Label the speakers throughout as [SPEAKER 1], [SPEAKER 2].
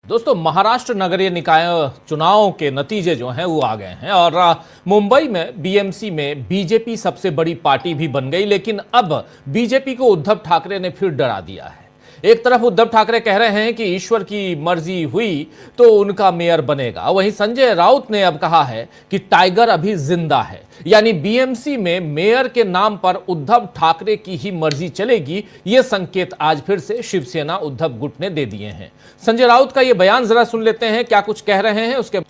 [SPEAKER 1] दोस्तों, महाराष्ट्र नगरीय निकाय चुनाव के नतीजे जो हैं वो आ गए हैं और मुंबई में बीएमसी में बीजेपी सबसे बड़ी पार्टी भी बन गई। लेकिन अब बीजेपी को उद्धव ठाकरे ने फिर डरा दिया है। एक तरफ उद्धव ठाकरे कह रहे हैं कि ईश्वर की मर्जी हुई तो उनका मेयर बनेगा, वहीं संजय राउत ने अब कहा है कि टाइगर अभी जिंदा है, यानी बीएमसी में मेयर के नाम पर उद्धव ठाकरे की ही मर्जी चलेगी। ये संकेत आज फिर से शिवसेना उद्धव गुट ने दे दिए हैं। संजय राउत का ये बयान जरा सुन लेते हैं, क्या कुछ कह रहे हैं उसके।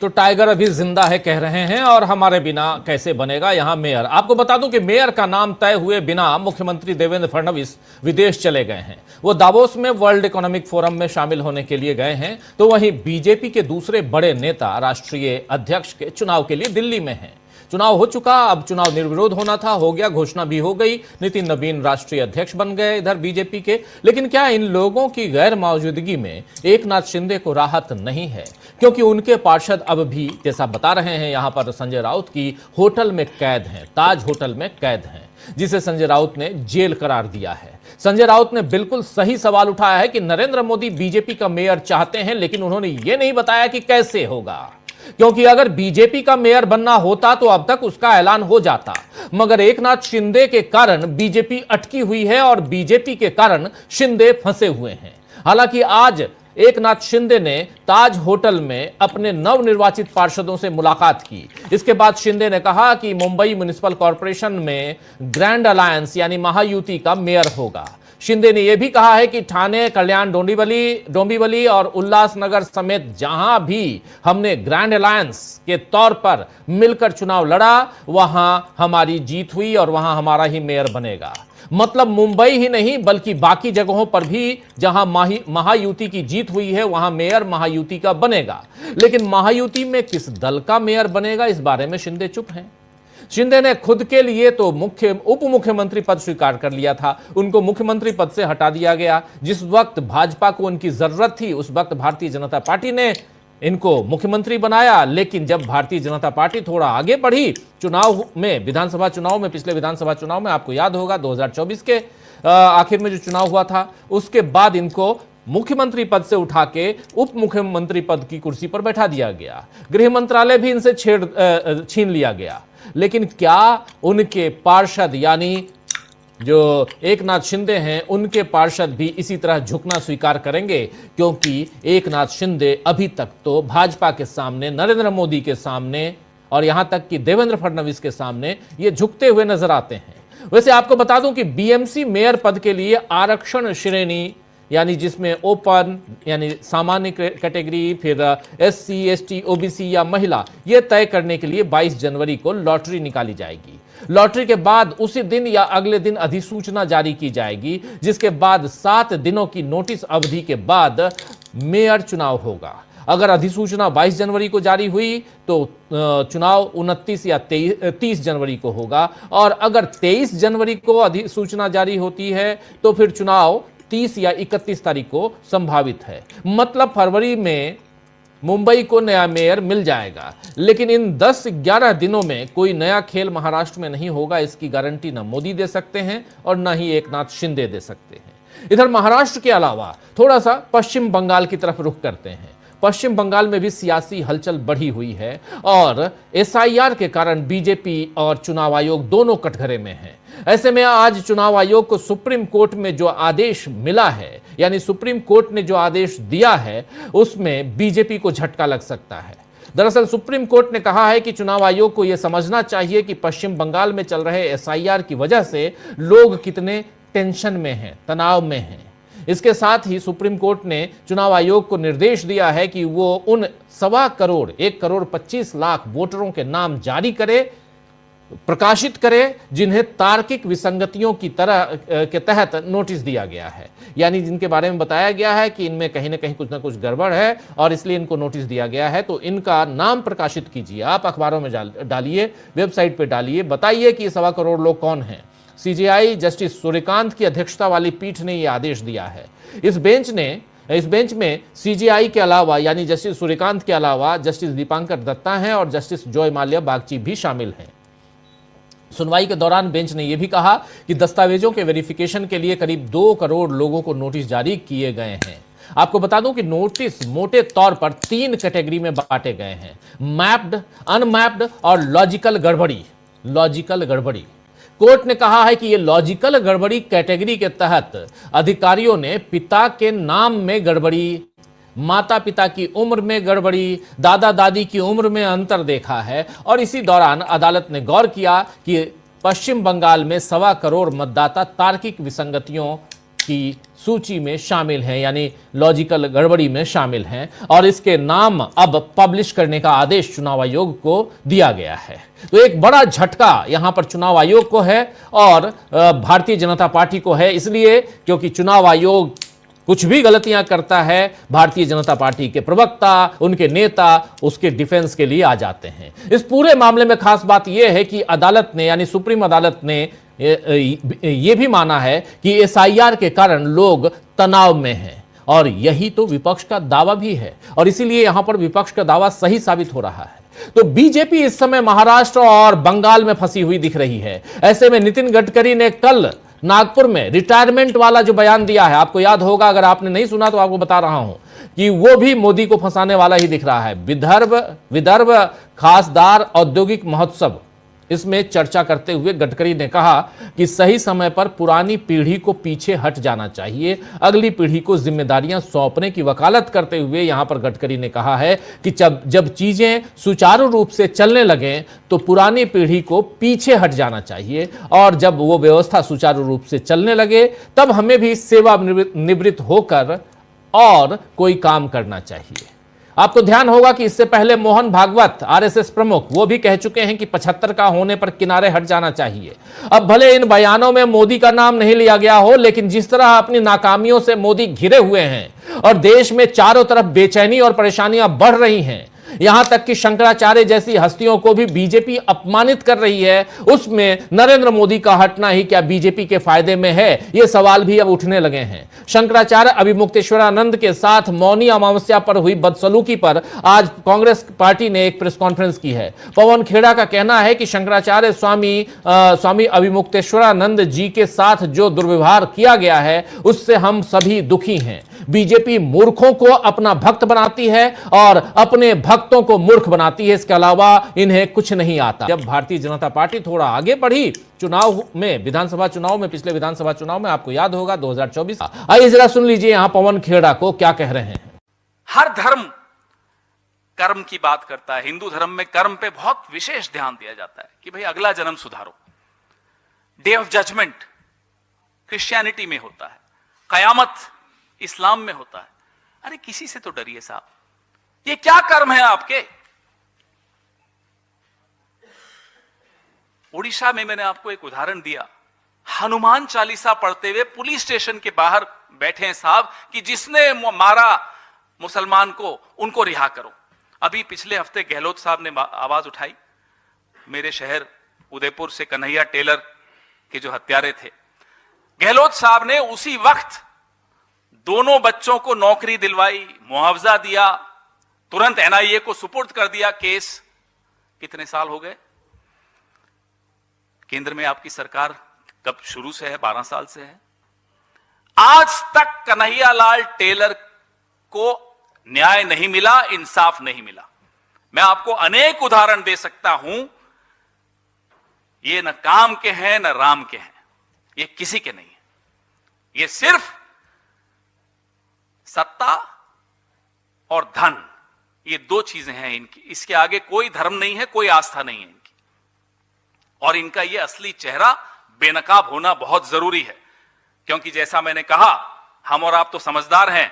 [SPEAKER 1] तो टाइगर अभी जिंदा है कह रहे हैं और हमारे बिना कैसे बनेगा यहां मेयर। आपको बता दूं कि मेयर का नाम तय हुए बिना मुख्यमंत्री देवेंद्र फडणवीस विदेश चले गए हैं। वो दावोस में वर्ल्ड इकोनॉमिक फोरम में शामिल होने के लिए गए हैं। तो वहीं बीजेपी के दूसरे बड़े नेता राष्ट्रीय अध्यक्ष के चुनाव के लिए दिल्ली में हैं। चुनाव हो चुका, अब चुनाव निर्विरोध होना था, हो गया, घोषणा भी हो गई। नितिन नवीन राष्ट्रीय अध्यक्ष बन गए इधर बीजेपी के। लेकिन क्या इन लोगों की गैर मौजूदगी में एकनाथ शिंदे को राहत नहीं है? क्योंकि उनके पार्षद अब भी, जैसा बता रहे हैं यहां पर संजय राउत, की होटल में कैद हैं, ताज होटल में कैद हैं, जिसे संजय राउत ने जेल करार दिया है। संजय राउत ने बिल्कुल सही सवाल उठाया है कि नरेंद्र मोदी बीजेपी का मेयर चाहते हैं, लेकिन उन्होंने यह नहीं बताया कि कैसे होगा। क्योंकि अगर बीजेपी का मेयर बनना होता तो अब तक उसका ऐलान हो जाता, मगर एकनाथ शिंदे के कारण बीजेपी अटकी हुई है और बीजेपी के कारण शिंदे फंसे हुए हैं। हालांकि आज एकनाथ शिंदे ने ताज होटल में अपने नवनिर्वाचित पार्षदों से मुलाकात की। इसके बाद शिंदे ने कहा कि मुंबई म्युनिसिपल कॉर्पोरेशन में ग्रैंड अलायंस यानी महायुति का मेयर होगा। शिंदे ने यह भी कहा है कि ठाणे, कल्याण, डोंबिवली और उल्लासनगर समेत जहां भी हमने ग्रैंड अलायंस के तौर पर मिलकर चुनाव लड़ा, वहां हमारी जीत हुई और वहां हमारा ही मेयर बनेगा। मतलब मुंबई ही नहीं बल्कि बाकी जगहों पर भी जहां महायुति की जीत हुई है वहां मेयर महायुति का बनेगा। लेकिन महायुति में किस दल का मेयर बनेगा, इस बारे में शिंदे चुप हैं। शिंदे ने खुद के लिए तो उप मुख्यमंत्री पद स्वीकार कर लिया था, उनको मुख्यमंत्री पद से हटा दिया गया। जिस वक्त भाजपा को उनकी जरूरत थी उस वक्त भारतीय जनता पार्टी ने इनको मुख्यमंत्री बनाया। लेकिन जब भारतीय जनता पार्टी थोड़ा आगे बढ़ी चुनाव में, विधानसभा चुनाव में, पिछले विधानसभा चुनाव में, आपको याद होगा 2024 के आखिर में जो चुनाव हुआ था, उसके बाद इनको मुख्यमंत्री पद से उठा के उप मुख्यमंत्री पद की कुर्सी पर बैठा दिया गया। गृह मंत्रालय भी इनसे छीन लिया गया। लेकिन क्या उनके पार्षद यानी जो एकनाथ शिंदे हैं, उनके पार्षद भी इसी तरह झुकना स्वीकार करेंगे? क्योंकि एकनाथ शिंदे अभी तक तो भाजपा के सामने, नरेंद्र मोदी के सामने और यहां तक कि देवेंद्र फडणवीस के सामने ये झुकते हुए नजर आते हैं। वैसे आपको बता दूं कि बीएमसी मेयर पद के लिए आरक्षण श्रेणी यानी जिसमें ओपन यानी सामान्य कैटेगरी, फिर एससी, एसटी, ओबीसी या महिला, यह तय करने के लिए 22 जनवरी को लॉटरी निकाली जाएगी। लॉटरी के बाद उसी दिन या अगले दिन अधिसूचना जारी की जाएगी, जिसके बाद 7 दिनों की नोटिस अवधि के बाद मेयर चुनाव होगा। अगर अधिसूचना 22 जनवरी को जारी हुई तो चुनाव 29 या 30 जनवरी को होगा, और अगर 23 जनवरी को अधिसूचना जारी होती है तो फिर चुनाव 30 या 31 तारीख को संभावित है। मतलब फरवरी में मुंबई को नया मेयर मिल जाएगा। लेकिन इन 10-11 दिनों में कोई नया खेल महाराष्ट्र में नहीं होगा, इसकी गारंटी न मोदी दे सकते हैं और न ही एकनाथ शिंदे दे सकते हैं। इधर महाराष्ट्र के अलावा थोड़ा सा पश्चिम बंगाल की तरफ रुख करते हैं। पश्चिम बंगाल में भी सियासी हलचल बढ़ी हुई है और एसआईआर के कारण बीजेपी और चुनाव आयोग दोनों कटघरे में हैं। ऐसे में आज चुनाव आयोग को सुप्रीम कोर्ट में जो आदेश मिला है, यानी सुप्रीम कोर्ट ने जो आदेश दिया है, उसमें बीजेपी को झटका लग सकता है। दरअसल सुप्रीम कोर्ट ने कहा है कि चुनाव आयोग को यह समझना चाहिए कि पश्चिम बंगाल में चल रहे एसआईआर की वजह से लोग कितने टेंशन में हैं, तनाव में हैं। इसके साथ ही सुप्रीम कोर्ट ने चुनाव आयोग को निर्देश दिया है कि वो उन 1,25,00,000 वोटरों के नाम जारी करे, प्रकाशित करे, जिन्हें तार्किक विसंगतियों की तरह के तहत नोटिस दिया गया है, यानी जिनके बारे में बताया गया है कि इनमें कहीं ना कहीं कुछ ना कुछ गड़बड़ है और इसलिए इनको नोटिस दिया गया है। तो इनका नाम प्रकाशित कीजिए, आप अखबारों में डालिए, वेबसाइट पे डालिए, बताइए कि 1.25 करोड़ लोग कौन हैं। सीजेआई जस्टिस सूर्यकांत की अध्यक्षता वाली पीठ ने यह आदेश दिया है। इस बेंच में सीजेआई के अलावा यानी जस्टिस सूर्यकांत के अलावा जस्टिस दीपांकर दत्ता हैं और जस्टिस जॉय माल्या बागची भी शामिल हैं। सुनवाई के दौरान बेंच ने यह भी कहा कि दस्तावेजों के वेरिफिकेशन के लिए करीब 2 करोड़ लोगों को नोटिस जारी किए गए हैं। आपको बता दूं कि नोटिस मोटे तौर पर 3 कैटेगरी में बांटे गए हैं, मैप्ड, अनमैप्ड और लॉजिकल गड़बड़ी। लॉजिकल गड़बड़ी, कोर्ट ने कहा है कि यह लॉजिकल गड़बड़ी कैटेगरी के तहत अधिकारियों ने पिता के नाम में गड़बड़ी, माता पिता की उम्र में गड़बड़ी, दादा दादी की उम्र में अंतर देखा है। और इसी दौरान अदालत ने गौर किया कि पश्चिम बंगाल में 1.25 करोड़ मतदाता तार्किक विसंगतियों की सूची में शामिल हैं, यानी लॉजिकल गड़बड़ी में शामिल हैं, और इसके नाम अब पब्लिश करने का आदेश चुनाव आयोग को दिया गया है। तो एक बड़ा झटका यहां पर चुनाव आयोग को है और भारतीय जनता पार्टी को है, इसलिए क्योंकि चुनाव आयोग कुछ भी गलतियां करता है, भारतीय जनता पार्टी के प्रवक्ता, उनके नेता उसके डिफेंस के लिए आ जाते हैं। इस पूरे मामले में खास बात यह है कि अदालत ने, यानी सुप्रीम अदालत ने ये भी माना है कि एसआईआर के कारण लोग तनाव में हैं, और यही तो विपक्ष का दावा भी है, और इसीलिए यहां पर विपक्ष का दावा सही साबित हो रहा है। तो बीजेपी इस समय महाराष्ट्र और बंगाल में फंसी हुई दिख रही है। ऐसे में नितिन गडकरी ने कल नागपुर में रिटायरमेंट वाला जो बयान दिया है, आपको याद होगा, अगर आपने नहीं सुना तो आपको बता रहा हूं कि वो भी मोदी को फंसाने वाला ही दिख रहा है। विदर्भ खासदार औद्योगिक महोत्सव, इसमें चर्चा करते हुए गडकरी ने कहा कि सही समय पर पुरानी पीढ़ी को पीछे हट जाना चाहिए, अगली पीढ़ी को जिम्मेदारियां सौंपने की वकालत करते हुए यहां पर गडकरी ने कहा है कि जब चीजें सुचारू रूप से चलने लगें तो पुरानी पीढ़ी को पीछे हट जाना चाहिए, और जब वो व्यवस्था सुचारू रूप से चलने लगे तब हमें भी सेवानिवृत्त होकर और कोई काम करना चाहिए। आपको ध्यान होगा कि इससे पहले मोहन भागवत, आरएसएस प्रमुख, वो भी कह चुके हैं कि 75 का होने पर किनारे हट जाना चाहिए। अब भले इन बयानों में मोदी का नाम नहीं लिया गया हो, लेकिन जिस तरह अपनी नाकामियों से मोदी घिरे हुए हैं और देश में चारों तरफ बेचैनी और परेशानियां बढ़ रही हैं, यहां तक कि शंकराचार्य जैसी हस्तियों को भी बीजेपी अपमानित कर रही है, उसमें नरेंद्र मोदी का हटना ही क्या बीजेपी के फायदे में है, ये सवाल भी अब उठने लगे हैं। शंकराचार्य अभिमुक्तेश्वरानंद के साथ मौनी अमावस्या पर हुई बदसलूकी पर आज कांग्रेस पार्टी ने एक प्रेस कॉन्फ्रेंस की है। पवन खेड़ा का कहना है कि शंकराचार्य स्वामी अभिमुक्तेश्वरानंद जी के साथ जो दुर्व्यवहार किया गया है उससे हम सभी दुखी हैं। बीजेपी मूर्खों को अपना भक्त बनाती है और अपने भक्तों को मूर्ख बनाती है, इसके अलावा इन्हें कुछ नहीं आता। जब भारतीय जनता पार्टी थोड़ा आगे बढ़ी चुनाव में, विधानसभा चुनाव में, पिछले विधानसभा चुनाव में, आपको याद होगा 2024, आइए जरा सुन लीजिए यहां पवन खेड़ा को क्या कह रहे हैं।
[SPEAKER 2] हर धर्म कर्म की बात करता है। हिंदू धर्म में कर्म पे बहुत विशेष ध्यान दिया जाता है कि भाई अगला जन्म सुधारो। डे ऑफ जजमेंट क्रिश्चियनिटी में होता है, कयामत इस्लाम में होता है। अरे किसी से तो डरिए साहब, ये क्या कर्म है आपके? उड़ीसा में मैंने आपको एक उदाहरण दिया, हनुमान चालीसा पढ़ते हुए पुलिस स्टेशन के बाहर बैठे हैं साहब कि जिसने मारा मुसलमान को उनको रिहा करो। अभी पिछले हफ्ते गहलोत साहब ने आवाज उठाई, मेरे शहर उदयपुर से कन्हैया टेलर के जो हत्यारे थे, गहलोत साहब ने उसी वक्त दोनों बच्चों को नौकरी दिलवाई, मुआवजा दिया, तुरंत एनआईए को सुपुर्द कर दिया केस। कितने साल हो गए? केंद्र में आपकी सरकार कब शुरू से है? 12 साल से है। आज तक कन्हैयालाल टेलर को न्याय नहीं मिला, इंसाफ नहीं मिला। मैं आपको अनेक उदाहरण दे सकता हूं। ये न काम के हैं न राम के हैं, ये किसी के नहीं है। ये सिर्फ सत्ता और धन, ये दो चीजें हैं इनकी। इसके आगे कोई धर्म नहीं है, कोई आस्था नहीं है इनकी। और इनका ये असली चेहरा बेनकाब होना बहुत जरूरी है, क्योंकि जैसा मैंने कहा, हम और आप तो समझदार हैं,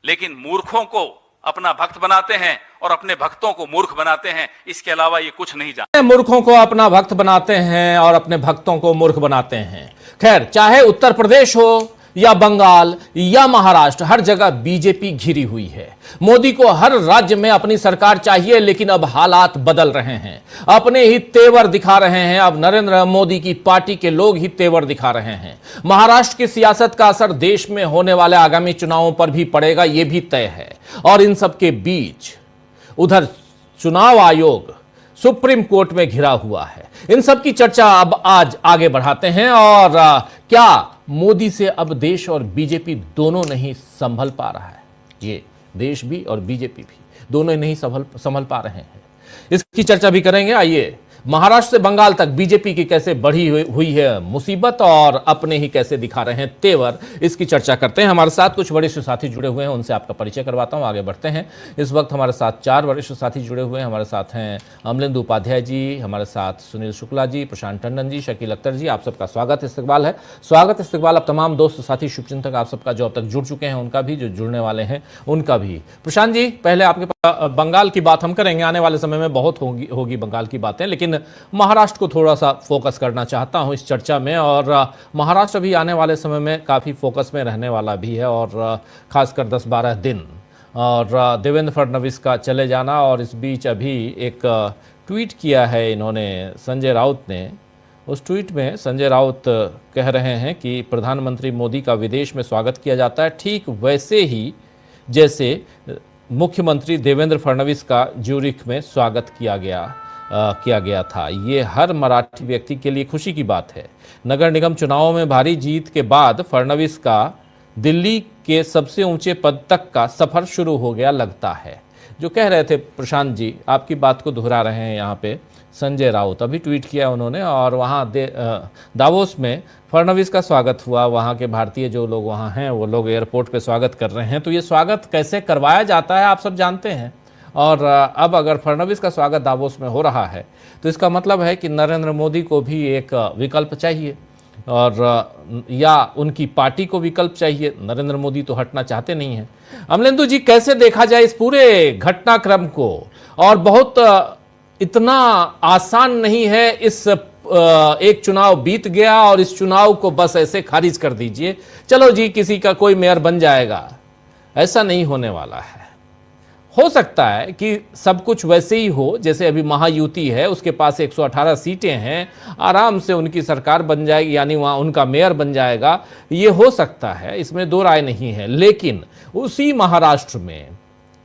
[SPEAKER 2] लेकिन मूर्खों को अपना भक्त बनाते हैं और अपने भक्तों को मूर्ख बनाते हैं। इसके अलावा ये कुछ नहीं जानते।
[SPEAKER 1] मूर्खों को अपना भक्त बनाते हैं और अपने भक्तों को मूर्ख बनाते हैं। खैर, चाहे उत्तर प्रदेश हो या बंगाल या महाराष्ट्र, हर जगह बीजेपी घिरी हुई है। मोदी को हर राज्य में अपनी सरकार चाहिए, लेकिन अब हालात बदल रहे हैं, अपने ही तेवर दिखा रहे हैं। अब नरेंद्र मोदी की पार्टी के लोग ही तेवर दिखा रहे हैं। महाराष्ट्र की सियासत का असर देश में होने वाले आगामी चुनावों पर भी पड़ेगा, यह भी तय है। और इन सब के बीच उधर चुनाव आयोग सुप्रीम कोर्ट में घिरा हुआ है। इन सब की चर्चा अब आज आगे बढ़ाते हैं। और क्या मोदी से अब देश और बीजेपी दोनों नहीं संभल पा रहा है। ये देश भी और बीजेपी भी दोनों नहीं संभल पा रहे हैं। इसकी चर्चा भी करेंगे। आइए, महाराष्ट्र से बंगाल तक बीजेपी की कैसे बढ़ी हुई है मुसीबत और अपने ही कैसे दिखा रहे हैं तेवर, इसकी चर्चा करते हैं। हमारे साथ कुछ वरिष्ठ साथी जुड़े हुए हैं, उनसे आपका परिचय करवाता हूं, आगे बढ़ते हैं। इस वक्त हमारे साथ 4 वरिष्ठ साथी जुड़े हुए हैं। हमारे साथ हैं अमलेंदु उपाध्याय जी, हमारे साथ सुनील शुक्ला जी, प्रशांत टंडन जी, शकील अख्तर जी। आप सबका स्वागत इस्तकबाल है। अब तमाम दोस्त साथी शुभचिंतक आप सबका जो अब तक जुड़ चुके हैं उनका भी, जो जुड़ने वाले हैं उनका भी। प्रशांत जी, पहले आपके बंगाल की बात हम करेंगे, आने वाले समय में बहुत होगी बंगाल की बातें, लेकिन महाराष्ट्र को थोड़ा सा फोकस करना चाहता हूं इस चर्चा में। और महाराष्ट्र भी आने वाले समय में काफ़ी फोकस में रहने वाला भी है, और खासकर 10-12 दिन और देवेंद्र फडणवीस का चले जाना। और इस बीच अभी एक ट्वीट किया है इन्होंने, संजय राउत ने। उस ट्वीट में संजय राउत कह रहे हैं कि प्रधानमंत्री मोदी का विदेश में स्वागत किया जाता है, ठीक वैसे ही जैसे मुख्यमंत्री देवेंद्र फडणवीस का ज्यूरिख में स्वागत किया गया था। ये हर मराठी व्यक्ति के लिए खुशी की बात है। नगर निगम चुनावों में भारी जीत के बाद फडणवीस का दिल्ली के सबसे ऊंचे पद तक का सफर शुरू हो गया लगता है। जो कह रहे थे प्रशांत जी, आपकी बात को दोहरा रहे हैं यहाँ पे संजय राउत। अभी ट्वीट किया उन्होंने, और वहाँ दावोस में फडणवीस का स्वागत हुआ। वहाँ के भारतीय जो लोग वहाँ हैं वो लोग एयरपोर्ट पे स्वागत कर रहे हैं। तो ये स्वागत कैसे करवाया जाता है आप सब जानते हैं। और अब अगर फडणवीस का स्वागत दावोस में हो रहा है तो इसका मतलब है कि नरेंद्र मोदी को भी एक विकल्प चाहिए, और या उनकी पार्टी को विकल्प चाहिए। नरेंद्र मोदी तो हटना चाहते नहीं हैं। अमलेंदु जी, कैसे देखा जाए इस पूरे घटनाक्रम को? और बहुत इतना आसान नहीं है। इस एक चुनाव बीत गया और इस चुनाव को बस ऐसे खारिज कर दीजिए, चलो जी किसी का कोई मेयर बन जाएगा, ऐसा नहीं होने वाला है। हो सकता है कि सब कुछ वैसे ही हो जैसे अभी महायुति है, उसके पास 118 सीटें हैं, आराम से उनकी सरकार बन जाएगी, यानी वहाँ उनका मेयर बन जाएगा। ये हो सकता है, इसमें दो राय नहीं है। लेकिन उसी महाराष्ट्र में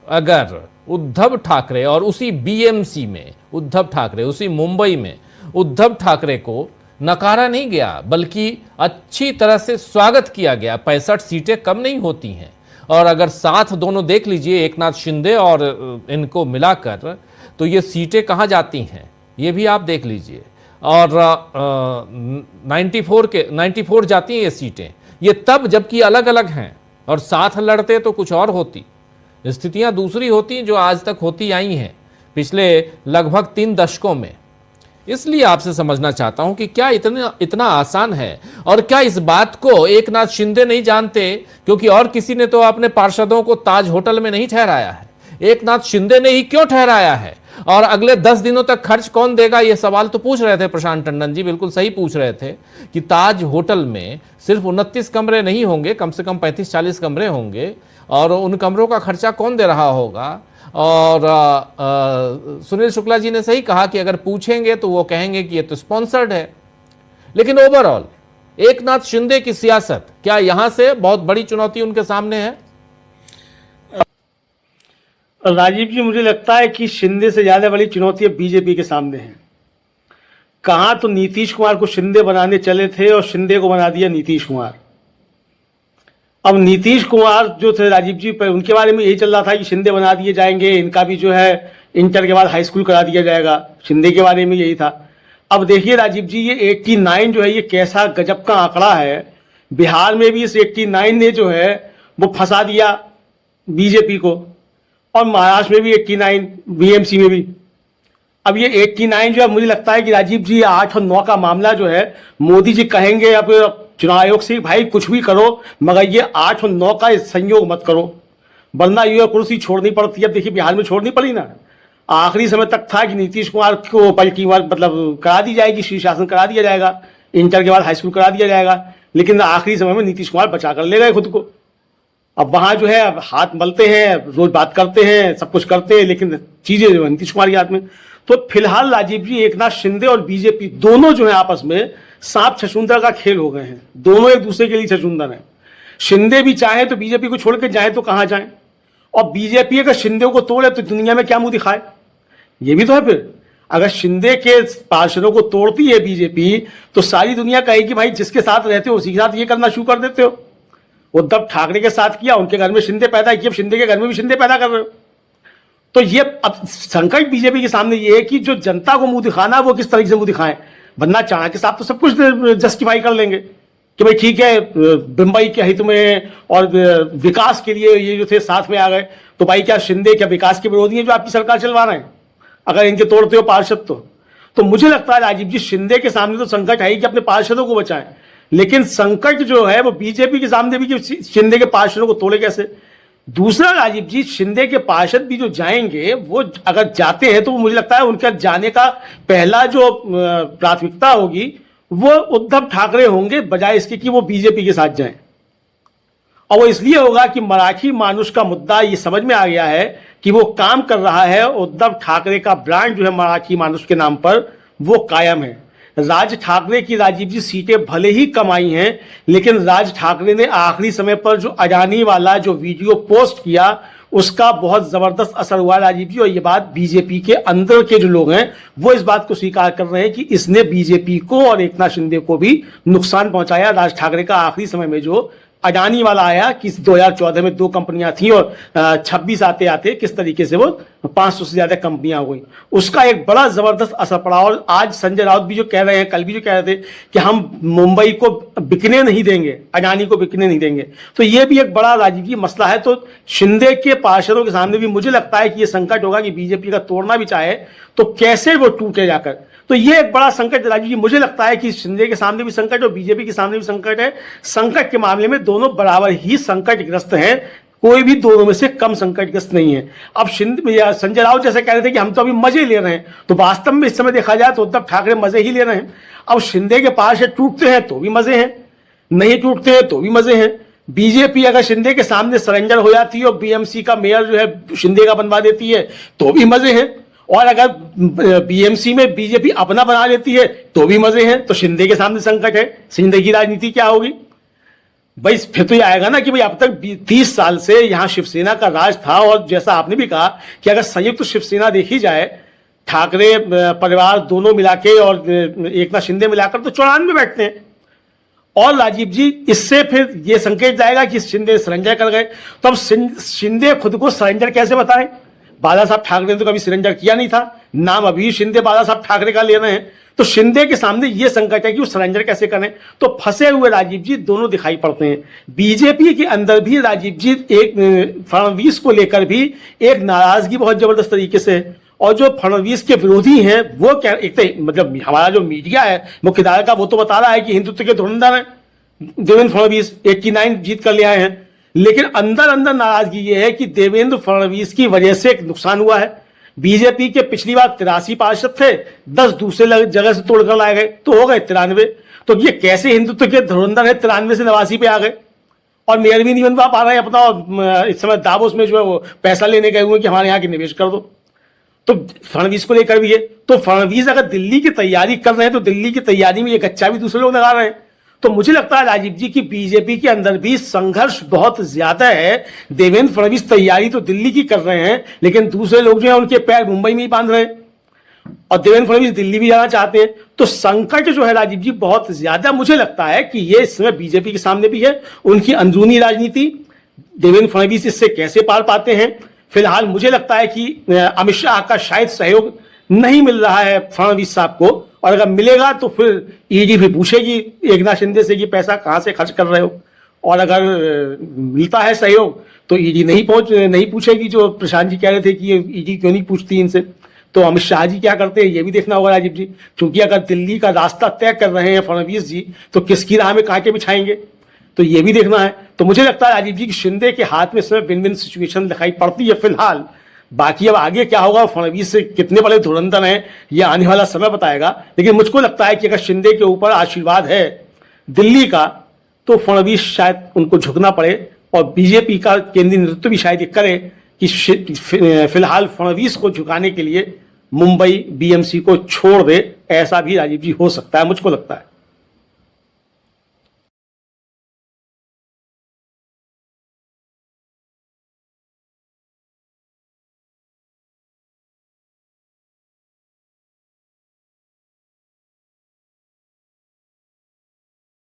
[SPEAKER 1] अगर उद्धव ठाकरे और उसी बीएमसी में उद्धव ठाकरे, उसी मुंबई में उद्धव ठाकरे को नकारा नहीं गया, बल्कि अच्छी तरह से स्वागत किया गया। 65 सीटें कम नहीं होती हैं। और अगर साथ दोनों देख लीजिए, एकनाथ शिंदे और इनको मिलाकर, तो ये सीटें कहाँ जाती हैं ये भी आप देख लीजिए। और 94 जाती हैं ये सीटें। ये तब जबकि अलग अलग हैं, और साथ लड़ते तो कुछ और होती, स्थितियां दूसरी होती जो आज तक होती आई हैं पिछले लगभग 3 दशकों में। इसलिए आपसे समझना चाहता हूं कि क्या इतना आसान है, और क्या इस बात को एकनाथ शिंदे नहीं जानते? क्योंकि और किसी ने तो अपने पार्षदों को ताज होटल में नहीं ठहराया है, एकनाथ शिंदे ने ही क्यों ठहराया है? और अगले 10 दिनों तक खर्च कौन देगा, ये सवाल तो पूछ रहे थे प्रशांत टंडन जी, बिल्कुल सही पूछ रहे थे कि ताज होटल में सिर्फ 29 कमरे नहीं होंगे, कम से कम 35-40 कमरे होंगे, और उन कमरों का खर्चा कौन दे रहा होगा? और सुनील शुक्ला जी ने सही कहा कि अगर पूछेंगे तो वो कहेंगे कि ये तो स्पॉन्सर्ड है। लेकिन ओवरऑल एकनाथ शिंदे की सियासत, क्या यहां से बहुत बड़ी चुनौती उनके सामने है?
[SPEAKER 3] राजीव जी, मुझे लगता है कि शिंदे से ज्यादा बड़ी चुनौती बीजेपी के सामने है। कहां तो नीतीश कुमार को शिंदे बनाने चले थे और शिंदे को बना दिया नीतीश कुमार। अब नीतीश कुमार जो थे राजीव जी, पर उनके बारे में यही चल रहा था कि शिंदे बना दिए जाएंगे, इनका भी जो है इंटर के बाद हाई स्कूल करा दिया जाएगा। शिंदे के बारे में यही था। अब देखिए राजीव जी, ये 89 जो है ये कैसा गजब का आंकड़ा है। बिहार में भी इस 89 ने जो है वो फंसा दिया बीजेपी को, और महाराष्ट्र में भी 89, बीएमसी में भी। अब ये 89 जो है, मुझे लगता है कि राजीव जी 8 और 9 का मामला जो है, मोदी जी कहेंगे अब चुनाव आयोग से भाई कुछ भी करो, मगर ये 8 और 9 का संयोग मत करो, वरना ये कुर्सी छोड़नी पड़ती है। अब देखिए बिहार में छोड़नी पड़ी ना, आखिरी समय तक था कि नीतीश कुमार को पलटी मार मतलब करा दी जाएगी, शीर्षासन करा दिया जाएगा, इंटर के बाद हाई स्कूल करा दिया जाएगा। लेकिन आखिरी समय में नीतीश कुमार बचा कर ले गए खुद को। अब वहां जो है अब हाथ मलते हैं, रोज बात करते हैं, सब कुछ करते हैं, लेकिन चीजें जो है नीतीश कुमार के हाथ में। तो फिलहाल राजीव जी, एकनाथ शिंदे और बीजेपी दोनों जो है आपस में सांप छछूंदर का खेल हो गए हैं। दोनों एक दूसरे के लिए छछूंदर हैं। शिंदे भी चाहे तो बीजेपी को छोड़ के जाए तो कहां जाए, और बीजेपी अगर शिंदे को तोड़े तो दुनिया में क्या मुंह दिखाए, ये भी तो है फिर। अगर शिंदे के पार्षदों को तोड़ती है बीजेपी तो सारी दुनिया कहेगी भाई जिसके साथ रहते हो उसी के साथ ये करना शुरू कर देते हो। उद्धव ठाकरे के साथ किया, उनके घर में शिंदे पैदा किए, अब शिंदे के घर में भी शिंदे पैदा कर रहे हो। तो ये अब संकट बीजेपी के सामने ये है कि जो जनता को मुंह दिखाना वो किस तरीके से मुंह दिखाएं, वरना चाणक्य साहब तो सब कुछ जस्टिफाई कर लेंगे कि भाई ठीक है मुंबई के हित में और विकास के लिए ये जो थे साथ में आ गए, तो भाई क्या शिंदे क्या विकास के विरोधी हैं जो आपकी सरकार चलवा रहे हैं अगर इनके तोड़ते हो पार्षद तो मुझे लगता है राजीव जी शिंदे के सामने तो संकट है ही कि अपने पार्षदों को बचाएं, लेकिन संकट जो है वो बीजेपी के सामने भी कि शिंदे के पार्षदों को तोड़े कैसे। दूसरा राजीव जी शिंदे के पार्षद भी जो जाएंगे वो अगर जाते हैं तो मुझे लगता है उनका जाने का पहला जो प्राथमिकता होगी वो उद्धव ठाकरे होंगे बजाय इसके कि वो बीजेपी के साथ जाएं। और वो इसलिए होगा कि मराठी मानुष का मुद्दा ये समझ में आ गया है कि वो काम कर रहा है, उद्धव ठाकरे का ब्रांड जो है मराठी मानुष के नाम पर वो कायम है। राज ठाकरे की राजीव जी सीटें भले ही कम आई हैं, लेकिन राज ठाकरे ने आखिरी समय पर जो अडानी वाला जो वीडियो पोस्ट किया उसका बहुत जबरदस्त असर हुआ राजीव जी। और ये बात बीजेपी के अंदर के जो लोग हैं वो इस बात को स्वीकार कर रहे हैं कि इसने बीजेपी को और एकनाथ शिंदे को भी नुकसान पहुंचाया। राज ठाकरे का आखिरी समय में जो अडानी वाला आया कि 2014 में 2 कंपनियां थी और 26 आते आते किस तरीके से वो 500 से ज्यादा कंपनियां हो गई, उसका एक बड़ा जबरदस्त असर पड़ा। और आज संजय राउत भी जो कह रहे हैं, कल भी जो कह रहे थे कि हम मुंबई को बिकने नहीं देंगे, अडानी को बिकने नहीं देंगे, तो ये भी एक बड़ा राजनीतिक मसला है। तो शिंदे के पार्षदों के सामने भी मुझे लगता है कि ये संकट होगा कि बीजेपी का तोड़ना भी चाहे तो कैसे वो टूटे जाकर। तो ये एक बड़ा संकट राजीव जी मुझे लगता है कि शिंदे के सामने भी संकट और बीजेपी के सामने भी संकट है। संकट के मामले में दोनों बराबर ही संकटग्रस्त हैं, कोई भी दोनों में से कम संकटग्रस्त नहीं है। अब संजय राउत जैसे कह रहे थे कि हम तो अभी मजे ले रहे हैं, तो वास्तव में इस समय देखा जाए तो उद्धव ठाकरे मजे ही ले रहे हैं। अब शिंदे के पार्षद टूटते हैं तो भी मजे हैं, नहीं टूटते हैं तो भी मजे हैं। बीजेपी अगर शिंदे के सामने सरेंडर हो जाती है और बीएमसी का मेयर जो है शिंदे का बनवा देती है तो भी मजे हैं, और अगर बीएमसी में बीजेपी अपना बना लेती है तो भी मजे हैं। तो शिंदे के सामने संकट है, शिंदे की राजनीति क्या होगी भाई? फिर तो ये आएगा ना कि भाई अब तक 30 साल से यहां शिवसेना का राज था, और जैसा आपने भी कहा कि अगर संयुक्त शिवसेना देखी जाए ठाकरे परिवार दोनों मिलाके और एकनाथ शिंदे मिलाकर तो 94 बैठते हैं। और राजीव जी इससे फिर ये संकेत जाएगा कि शिंदे सरेंडर कर गए, तो अब शिंदे खुद को सरेंडर कैसे बताएं? बाला साहब ठाकरे ने तो कभी सरेंडर किया नहीं था, नाम अभी शिंदे बाला साहब ठाकरे का ले रहे हैं। तो शिंदे के सामने ये संकट है कि वो सरेंडर कैसे करें। तो फंसे हुए राजीव जी दोनों दिखाई पड़ते हैं। बीजेपी के अंदर भी राजीव जी एक फडणवीस को लेकर भी एक नाराजगी बहुत जबरदस्त तरीके से है, और जो फडणवीस के विरोधी हैं वो क्या, एक तो मतलब हमारा जो मीडिया है मुख्यधारा का वो तो बता रहा है कि हिंदुत्व के धुरंधर है देवेंद्र फडणवीस, 89 जीत कर ले आए हैं, लेकिन अंदर अंदर नाराजगी ये है कि देवेंद्र फडणवीस की वजह से नुकसान हुआ है। बीजेपी के पिछली बार 83 पार्षद थे, 10 दूसरे जगह से तोड़कर लाए गए तो हो गए 93। तो ये कैसे हिंदुत्व के धुरंधर है 93 से 89 पे आ गए, और मेयर भी नहीं बनवा पा रहे हैं अपना। इस समय दावोस में जो है वो पैसा लेने गए हुए कि हमारे यहाँ की निवेश कर दो। तो फडणवीस को लेकर भी है, तो फडणवीस अगर दिल्ली की तैयारी कर रहे हैं तो दिल्ली की तैयारी में ये गच्चा भी दूसरे लोग लगा रहे हैं। तो मुझे लगता है राजीव जी की बीजेपी के अंदर भी संघर्ष बहुत ज्यादा है। देवेंद्र फडणवीस तैयारी तो दिल्ली की कर रहे हैं, लेकिन दूसरे लोग जो है उनके पैर मुंबई में ही बांध रहे हैं, और देवेंद्र फडणवीस दिल्ली भी जाना चाहते हैं। तो संकट जो है राजीव जी बहुत ज्यादा मुझे लगता है कि ये इस समय बीजेपी के सामने भी है। उनकी अंदरूनी राजनीति, देवेंद्र फडणवीस इससे कैसे पार पाते हैं। फिलहाल मुझे लगता है कि अमित शाह का शायद सहयोग नहीं मिल रहा है फडणवीस साहब को, और अगर मिलेगा तो फिर ईडी भी पूछेगी एकनाथ शिंदे से कि पैसा कहां से खर्च कर रहे हो, और अगर मिलता है सहयोग तो ईडी नहीं पूछेगी। जो प्रशांत जी कह रहे थे कि ये ईडी क्यों नहीं पूछती इनसे, तो अमित शाह जी क्या करते हैं ये भी देखना होगा राजीव जी, क्योंकि अगर दिल्ली का रास्ता तय कर रहे हैं फडणवीस जी तो किसकी राह में कांटे बिछाएंगे, तो ये भी देखना है। तो मुझे लगता है राजीव जी कि शिंदे के हाथ में इस समय विन विन सिचुएशन दिखाई पड़ती है फिलहाल। बाकी अब आगे क्या होगा, फडणवीस से कितने बड़े धुरंधर हैं ये आने वाला समय बताएगा। लेकिन मुझको लगता है कि अगर शिंदे के ऊपर आशीर्वाद है दिल्ली का तो फडणवीस शायद उनको झुकना पड़े, और बीजेपी का केंद्रीय नेतृत्व भी शायद ये करे कि फिलहाल फडणवीस को झुकाने के लिए मुंबई बीएमसी को छोड़ दे। ऐसा भी राजीव जी हो सकता है, मुझको लगता है।